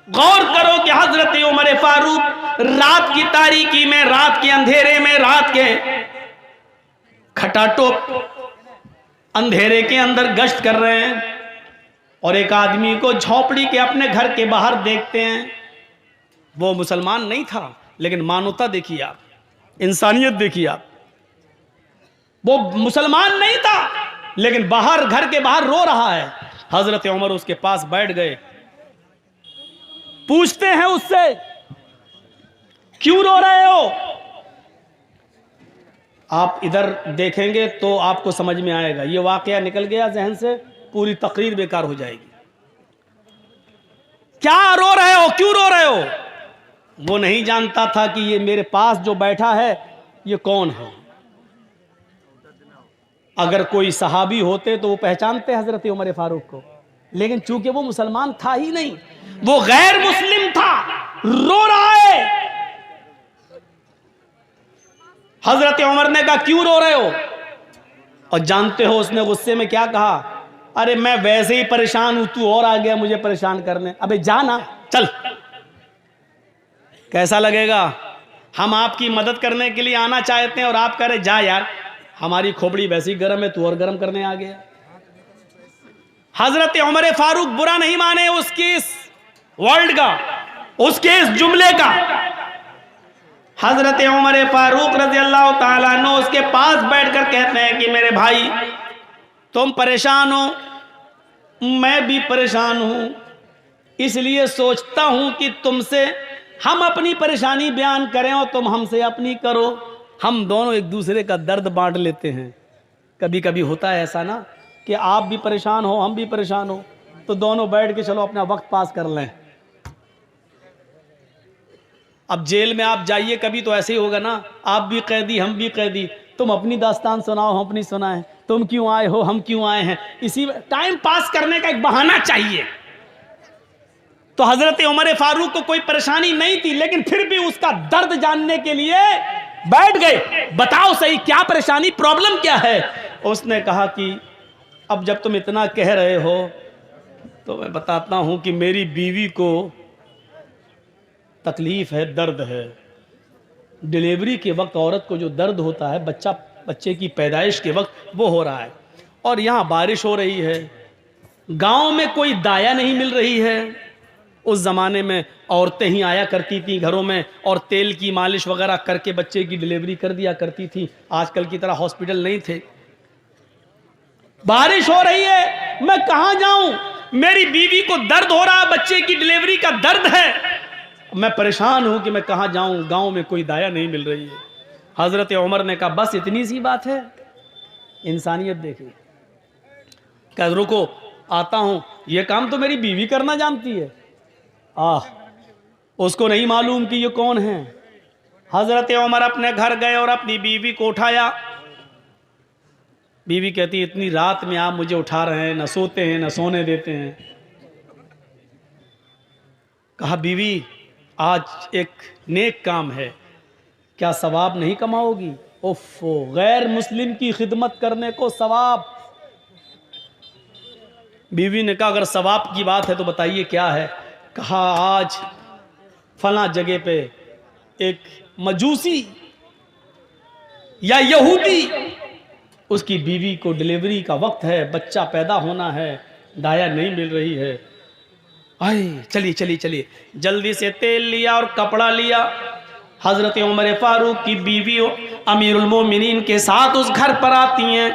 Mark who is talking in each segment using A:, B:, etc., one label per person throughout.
A: गौर करो कि हजरत उमर फारूक रात की तारीकी में, रात के अंधेरे में, रात के खटाटोप अंधेरे के अंदर गश्त कर रहे हैं और एक आदमी को झोपड़ी के अपने घर के बाहर देखते हैं। वो मुसलमान नहीं था, लेकिन मानवता देखिए आप, इंसानियत देखिए आप। वो मुसलमान नहीं था, लेकिन बाहर, घर के बाहर रो रहा है। हजरत उमर उसके पास बैठ गए, पूछते हैं उससे, क्यों रो रहे हो? आप इधर देखेंगे तो आपको समझ में आएगा। ये वाकया निकल गया जहन से, पूरी तकरीर बेकार हो जाएगी। क्या रो रहे हो, क्यों रो रहे हो? वो नहीं जानता था कि ये मेरे पास जो बैठा है ये कौन है। अगर कोई सहाबी होते तो वो पहचानते हजरत उमर फारूक को, लेकिन चूंकि वो मुसलमान था ही नहीं, वो गैर मुस्लिम था, रो रहा है। हजरत उमर ने कहा, क्यों रो रहे हो? और जानते हो उसने गुस्से में क्या कहा? अरे मैं वैसे ही परेशान हूं, तू और आ गया मुझे परेशान करने। अबे जाना, चल। कैसा लगेगा? हम आपकी मदद करने के लिए आना चाहते हैं और आप कह रहे जा यार, हमारी खोपड़ी वैसे ही गर्म है, तू और गर्म करने आ गया। हजरत उमर फारूक बुरा नहीं माने उसकी इस वर्ल्ड का, उसके इस जुमले का। हजरत उमर फारूक रज़ी अल्लाह ताला अन्हु उसके पास बैठकर कहते हैं कि मेरे भाई, तुम परेशान हो, मैं भी परेशान हूं, इसलिए सोचता हूं कि तुमसे हम अपनी परेशानी बयान करें और तुम हमसे अपनी करो। हम दोनों एक दूसरे का दर्द बांट लेते हैं। कभी कभी होता है ऐसा ना कि आप भी परेशान हो, हम भी परेशान हो, तो दोनों बैठ के चलो अपना वक्त पास कर लें। अब जेल में आप जाइए कभी तो ऐसे ही होगा ना, आप भी कैदी हम भी कैदी, तुम अपनी दास्तान सुनाओ हम अपनी सुनाएं, तुम क्यों आए हो हम क्यों आए हैं, इसी टाइम पास करने का एक बहाना चाहिए। तो हजरत उमर फारूक को कोई परेशानी नहीं थी, लेकिन फिर भी उसका दर्द जानने के लिए बैठ गए। बताओ सही क्या परेशानी, प्रॉब्लम क्या है? उसने कहा कि अब जब तुम इतना कह रहे हो तो मैं बताता हूं कि मेरी बीवी को तकलीफ है, दर्द है। डिलीवरी के वक्त औरत को जो दर्द होता है, बच्चे की पैदाइश के वक्त, वो हो रहा है। और यहाँ बारिश हो रही है, गांव में कोई दाया नहीं मिल रही है। उस ज़माने में औरतें ही आया करती थी घरों में और तेल की मालिश वगैरह करके बच्चे की डिलीवरी कर दिया करती थी। आजकल की तरह हॉस्पिटल नहीं थे। बारिश हो रही है, मैं कहाँ जाऊं? मेरी बीवी को दर्द हो रहा है, बच्चे की डिलीवरी का दर्द है, मैं परेशान हूं कि मैं कहाँ जाऊं, गांव में कोई दाया नहीं मिल रही है। हजरत उमर ने कहा, बस इतनी सी बात है? इंसानियत देखिए। कह रुको आता हूं, यह काम तो मेरी बीवी करना जानती है। उसको नहीं मालूम कि ये कौन है। हजरत उमर अपने घर गए और अपनी बीवी को उठाया। बीवी कहती, इतनी रात में आप मुझे उठा रहे हैं, न सोते हैं न सोने देते हैं। कहा, बीवी आज एक नेक काम है, क्या सवाब नहीं कमाओगी? उफ़ो, गैर मुस्लिम की खिदमत करने को सवाब। बीवी ने कहा, अगर सवाब की बात है तो बताइए क्या है? कहा, आज फला जगह पे एक मजूसी या यहूदी, उसकी बीवी को डिलीवरी का वक्त है, बच्चा पैदा होना है, दाया नहीं मिल रही है। आए चलिए चलिए चलिए, जल्दी से तेल लिया और कपड़ा लिया। हजरत उमर फारूक की बीवी अमीरुल मोमिनीन के साथ उस घर पर आती हैं।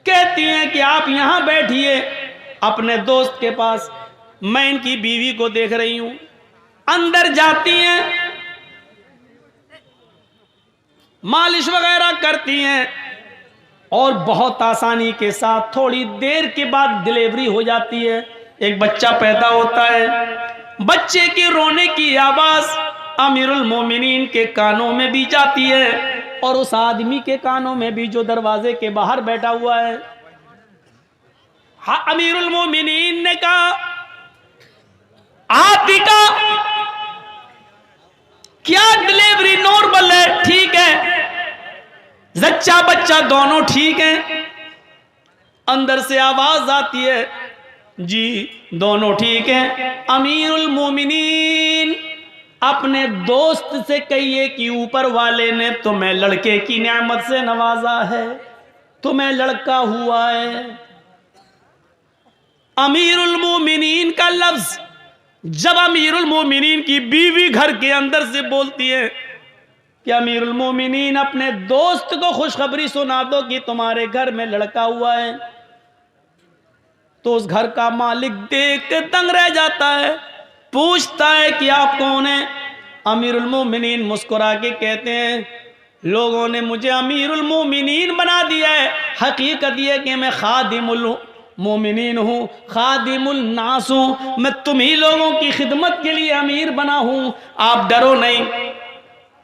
A: कहती हैं कि आप यहां बैठिए अपने दोस्त के पास, मैं इनकी बीवी को देख रही हूं। अंदर जाती हैं, मालिश वगैरह करती हैं और बहुत आसानी के साथ थोड़ी देर के बाद डिलीवरी हो जाती है। एक बच्चा पैदा होता है। बच्चे के रोने की आवाज अमीरुल मोमिनीन के कानों में भी जाती है और उस आदमी के कानों में भी जो दरवाजे के बाहर बैठा हुआ है। हाँ, अमीरुल मोमिनीन ने कहा, आतिका, क्या डिलीवरी नॉर्मल है? ठीक है, जच्चा बच्चा दोनों ठीक हैं। अंदर से आवाज आती है, जी दोनों ठीक हैं। अमीरुल मोमिनीन, अपने दोस्त से कहिए कि ऊपर वाले ने तुम्हें लड़के की नेमत से नवाजा है, तुम्हें लड़का हुआ है। अमीरुल मोमिनीन का लफ्ज जब अमीरुल मोमिनीन की बीवी घर के अंदर से बोलती है कि अमीरुल मोमिनीन अपने दोस्त को खुशखबरी सुना दो कि तुम्हारे घर में लड़का हुआ है, तो उस घर का मालिक देख के दंग रह जाता है, पूछता है कि आप कौन हैं। अमीरुल मोमिनीन मुस्कुरा के कहते हैं लोगों ने मुझे अमीरुल मोमिनीन बना दिया है, हकीकत यह कि मैं खादिमुल मोमिनीन हूँ, खादिमुल नास हूँ, मैं तुम्ही लोगों की खिदमत के लिए अमीर बना हूँ। आप डरो नहीं,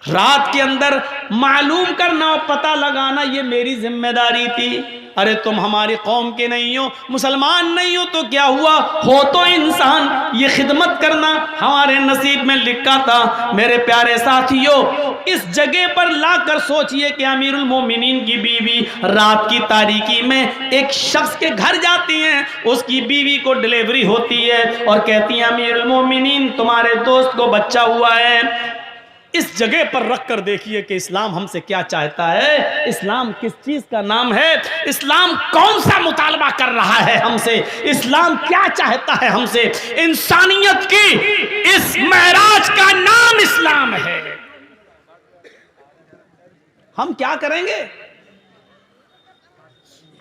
A: रात के अंदर मालूम करना और पता लगाना ये मेरी जिम्मेदारी थी। अरे तुम हमारी कौम के नहीं हो, मुसलमान नहीं हो तो क्या हुआ, हो तो इंसान, ये खिदमत करना हमारे नसीब में लिखा था। मेरे प्यारे साथियों, इस जगह पर लाकर सोचिए कि अमीरुल मोमिनीन की बीवी रात की तारीकी में एक शख्स के घर जाती हैं, उसकी बीवी को डिलीवरी होती है और कहती है अमीरुल मोमिनीन तुम्हारे दोस्त को बच्चा हुआ है। इस जगह पर रख कर देखिए कि इस्लाम हमसे क्या चाहता है, इस्लाम किस चीज का नाम है, इस्लाम कौन सा मुतालबा कर रहा है हमसे, इस्लाम क्या चाहता है हमसे। इंसानियत की इस महराज का नाम इस्लाम है। हम क्या करेंगे?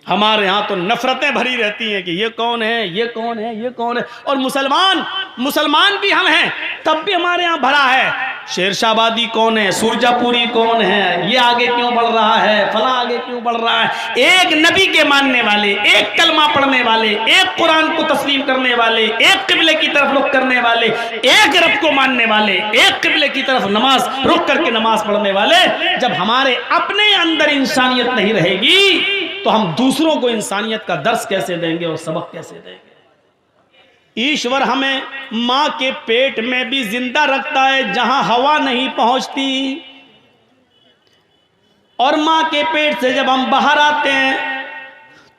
A: हमारे यहां तो नफरतें भरी रहती हैं कि ये कौन है, ये कौन है, ये कौन है। और मुसलमान भी हम हैं, तब भी हमारे यहां भरा है शेरशाहबादी कौन है, सुरजापुरी कौन है, ये आगे क्यों बढ़ रहा है, फला आगे क्यों बढ़ रहा है। एक नबी के मानने वाले, एक कलमा पढ़ने वाले, एक कुरान को तस्लीम करने वाले, एक किबले की तरफ रुख करने वाले, एक रब को मानने वाले, एक किबले की तरफ नमाज रुख करके नमाज पढ़ने वाले, जब हमारे अपने अंदर इंसानियत नहीं रहेगी तो हम दूसरों को इंसानियत का दर्स कैसे देंगे और सबक कैसे देंगे। ईश्वर हमें मां के पेट में भी जिंदा रखता है जहां हवा नहीं पहुंचती, और मां के पेट से जब हम बाहर आते हैं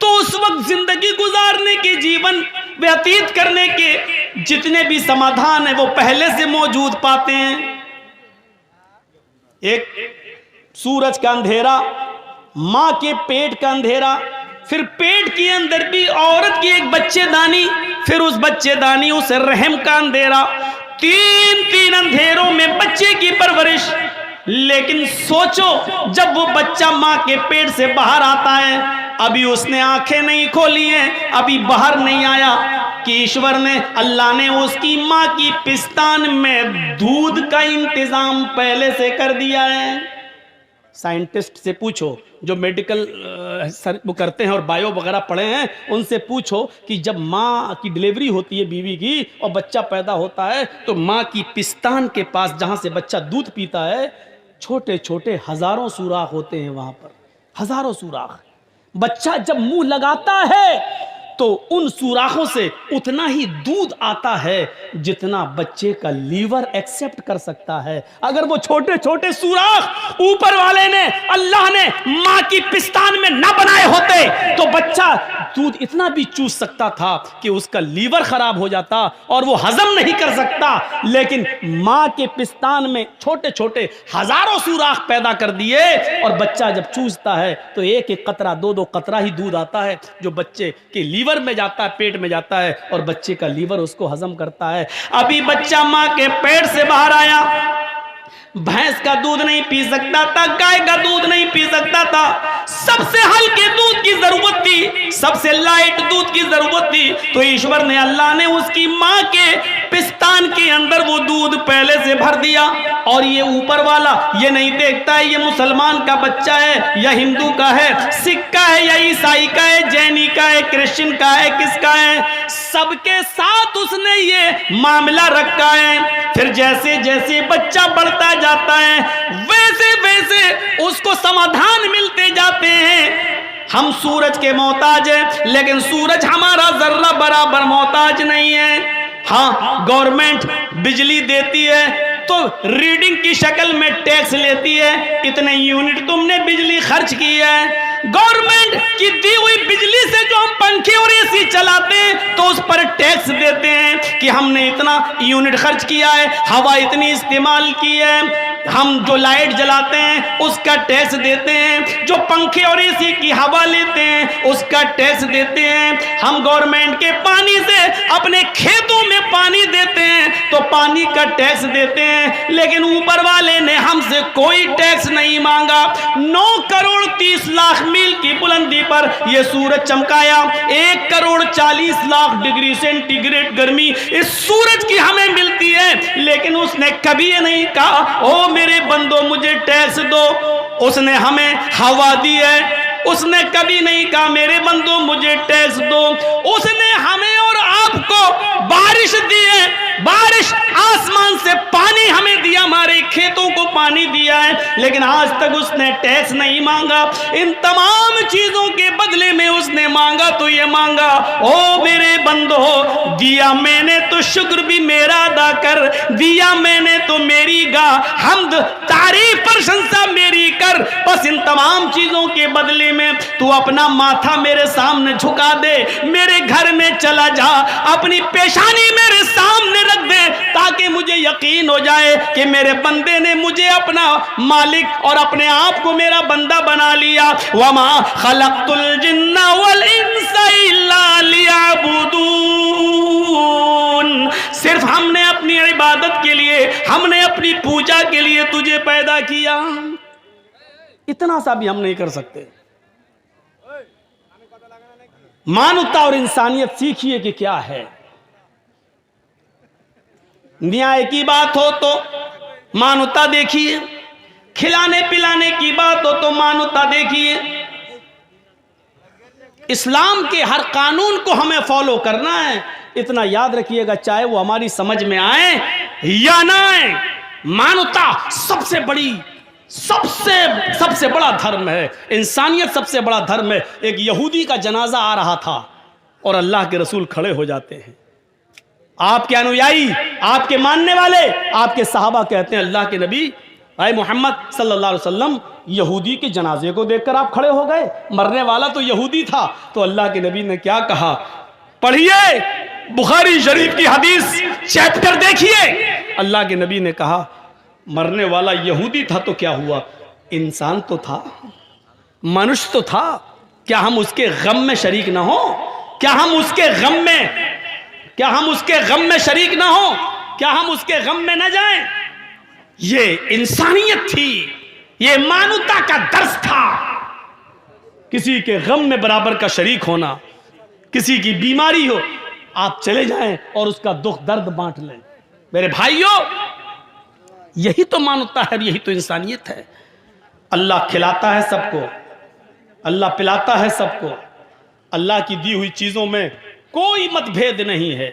A: तो उस वक्त जिंदगी गुजारने के, जीवन व्यतीत करने के जितने भी समाधान है वो पहले से मौजूद पाते हैं। एक सूरज का अंधेरा, मां के पेट का अंधेरा, फिर पेट के अंदर भी औरत की एक बच्चेदानी, फिर उस बच्चेदानी उस रहम का अंधेरा, तीन अंधेरों में बच्चे की परवरिश। लेकिन सोचो जब वो बच्चा मां के पेट से बाहर आता है, अभी उसने आंखें नहीं खोली हैं, अभी बाहर नहीं आया कि ईश्वर ने, अल्लाह ने उसकी मां की पिस्तान में दूध का इंतजाम पहले से कर दिया है। साइंटिस्ट से पूछो जो मेडिकल वो करते हैं और बायो वगैरह पढ़े हैं, उनसे पूछो कि जब माँ की डिलीवरी होती है बीवी की और बच्चा पैदा होता है तो माँ की पिस्तान के पास जहाँ से बच्चा दूध पीता है, छोटे छोटे हजारों सुराख होते हैं, वहाँ पर हजारों सुराख। बच्चा जब मुंह लगाता है तो उन सुराखों से उतना ही दूध आता है जितना बच्चे का लीवर एक्सेप्ट कर सकता है। अगर वो छोटे छोटे सुराख ऊपर वाले ने, अल्लाह ने मां की पिस्तान में ना बनाए होते तो बच्चा दूध इतना भी चूस सकता था कि उसका लीवर खराब हो जाता और वो हजम नहीं कर सकता। लेकिन मां के पिस्तान में छोटे छोटे हजारों सुराख पैदा कर दिए और बच्चा जब चूसता है तो एक एक कतरा, दो दो कतरा ही दूध आता है जो बच्चे के लीवर में जाता है, पेट में जाता है और बच्चे का लीवर उसको हजम करता है। अभी बच्चा मां के पेट से बाहर आया, भैंस का दूध नहीं पी सकता था, गाय का दूध नहीं पी सकता था, सबसे हल्के दूध की जरूरत थी, सबसे लाइट दूध की जरूरत थी। तो ईश्वर ने, अल्लाह ने उसकी मां के पिस्तान के अंदर वो दूध पहले से भर दिया। और ये ऊपर वाला ये नहीं देखता है ये मुसलमान का बच्चा है या हिंदू का है, सिख का है या ईसाई का है, जैनी का है, क्रिश्चियन का है, किसका है, सबके साथ उसने ये मामला रखा है। फिर जैसे जैसे बच्चा बढ़ता जाता है वैसे वैसे उसको समाधान मिलते जाते हैं। हम सूरज के मोहताज हैं लेकिन सूरज हमारा जर्रा बराबर मोहताज नहीं है। हाँ, गवर्नमेंट बिजली देती है तो रीडिंग की शक्ल में टैक्स लेती है, इतने यूनिट तुमने बिजली खर्च की है। गवर्नमेंट की दी हुई बिजली से जो हम पंखे और एसी चलाते हैं तो उस पर टैक्स देते हैं कि हमने इतना यूनिट खर्च किया है, हवा इतनी इस्तेमाल की है। हम जो लाइट जलाते हैं उसका टैक्स देते हैं, जो पंखे और एसी की हवा लेते हैं उसका टैक्स देते हैं। हम गवर्नमेंट के पानी से अपने खेतों में पानी देते हैं तो पानी का टैक्स देते हैं। लेकिन ऊपर वाले ने हमसे कोई टैक्स नहीं मांगा। 9 करोड़ 30 लाख मील की बुलंदी पर यह सूरज चमकाया। 1 करोड़ 40 लाख डिग्री सेंटीग्रेड गर्मी इस सूरज की हमें मिलती है, लेकिन उसने कभी ये नहीं कहा ओ मेरे बंदो मुझे टैक्स दो। उसने हमें हवा दी है, उसने कभी नहीं कहा मेरे बंदो मुझे टैक्स दो। उसने हमें और आपको बारिश दी है, बारिश आसमान से पानी हमें दिया, हमारे खेतों को पानी दिया है, लेकिन आज तक उसने टैक्स नहीं मांगा। इन तमाम चीजों के बदले में उसने मांगा तो ये मांगा ओ मेरे बंदो दिया मैंने तो शुक्र भी मेरा अदा कर, दिया मैंने तो मेरी गा हमद तारीफ प्रशंसा मेरी कर। बस इन तमाम चीजों के बदले में तू अपना माथा मेरे सामने झुका दे, मेरे घर में चला जा, अपनी पेशानी मेरे सामने रख दे, ताकि मुझे यकीन हो जाए कि मेरे बंदे ने मुझे अपना मालिक और अपने आप को मेरा बंदा बना लिया। वमा खलक़तुल जिन्ना वल इंसा इल्ला लियअबुदून, सिर्फ हमने अपनी इबादत के लिए, हमने अपनी पूजा के लिए तुझे पैदा किया। इतना सा भी हम नहीं कर सकते। मानवता और इंसानियत सीखिए कि क्या है। न्याय की बात हो तो मानवता देखिए, खिलाने पिलाने की बात हो तो मानवता देखिए। इस्लाम के हर कानून को हमें फॉलो करना है। इतना याद रखिएगा, चाहे वो हमारी समझ में आए या ना आए, मानवता सबसे बड़ी सबसे बड़ा धर्म है। इंसानियत सबसे बड़ा धर्म है। एक यहूदी का जनाजा आ रहा था और अल्लाह के रसूल खड़े हो जाते हैं। आपके अनुयायी, आपके मानने वाले, आपके सहाबा कहते हैं अल्लाह के नबी भाई मोहम्मद सल्लल्लाहु अलैहि वसल्लम यहूदी के जनाजे को देखकर आप खड़े हो गए, मरने वाला तो यहूदी था। तो अल्लाह के नबी ने क्या कहा, पढ़िए बुखारी शरीफ की हदीस चैप्टर देखिए। अल्लाह के नबी ने कहा मरने वाला यहूदी था तो क्या हुआ, इंसान तो था, मनुष्य तो था, क्या हम उसके गम में शरीक ना हो? क्या हम उसके गम में शरीक ना हो? क्या हम उसके गम में ना जाएं? ये इंसानियत थी, ये मानवता का दर्स था। किसी के गम में बराबर का शरीक होना, किसी की बीमारी हो आप चले जाएं और उसका दुख दर्द बांट लें। मेरे भाइयों, यही तो मानवता है, यही तो इंसानियत है। अल्लाह खिलाता है सबको, अल्लाह पिलाता है सबको। अल्लाह की दी हुई चीजों में कोई मतभेद नहीं है।